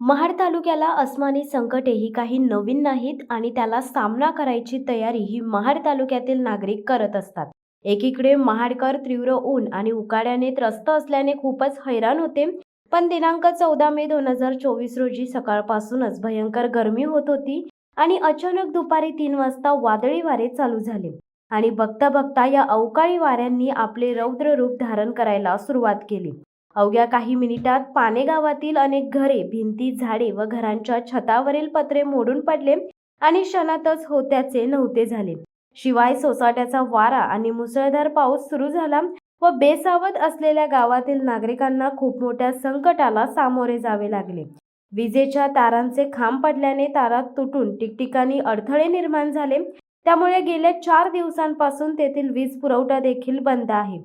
महाड तालुक्याला अस्मानी संकटे ही काही नवीन नाहीत आणि त्याला सामना करायची तयारी ही महाड तालुक्यातील नागरिक करत असतात। एकीकडे महाडकर तीव्र ऊन आणि उकाड्याने त्रस्त असल्याने खूपच हैराण होते। पण दिनांक 14 मे 2024 रोजी सकाळपासूनच भयंकर गरमी होत होती आणि अचानक दुपारी 3 वाजता वादळी वारे चालू झाले आणि बघता बघता या अवकाळी वाऱ्यांनी आपले रौद्र रूप धारण करायला सुरुवात केली। अवघ्या काही मिनिटात पाने गावातील अनेक घरे, भिंती, झाडे व घरांच्या छतावरील पत्रे मोडून पडले आणि क्षणातच होत्याचे नव्हते झाले। शिवाय सोसाट्याचा वारा आणि मुसळधार पाऊस सुरू झाला व बेसावध असलेल्या गावातील नागरिकांना खूप मोठ्या संकटाला सामोरे जावे लागले। विजेच्या तारांचे खांब पडल्याने तारा तुटून ठिकठिकाणी अडथळे निर्माण झाले। त्यामुळे गेल्या 4 दिवसांपासून तेथील वीज पुरवठा देखील बंद आहे।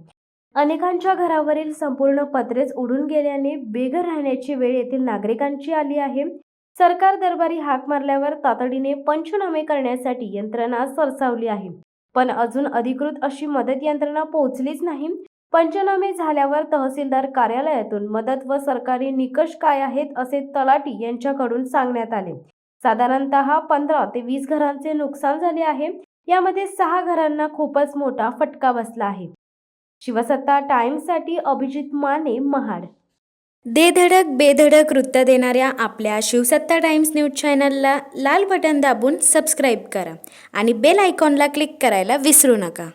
अनेकांच्या घरावरील संपूर्ण पत्रेच उडून गेल्याने बेघर राहण्याची वेळ येथील नागरिकांची आली आहे। सरकार दरबारी हाक मारल्यावर तातडीने पंचनामे करण्यासाठी यंत्रणा सरसावली आहे, पण अजून अधिकृत अशी मदत यंत्रणा पोहोचलीच नाही। पंचनामे झाल्यावर तहसीलदार कार्यालयातून मदत व सरकारी निकष काय आहेत असे तलाठी यांच्याकडून सांगण्यात आले। साधारणतः 15 ते 20 घरांचे नुकसान झाले आहे। यामध्ये 6 घरांना खूपच मोठा फटका बसला आहे। शिवसत्ता टाइम्ससाठी अभिजित माने, महाड। दे धडक बेधडक वृत्त देणाऱ्या आपल्या शिवसत्ता टाइम्स न्यूज चॅनलला लाल बटन दाबून सबस्क्राईब करा आणि बेल आयकॉनला क्लिक करायला विसरू नका।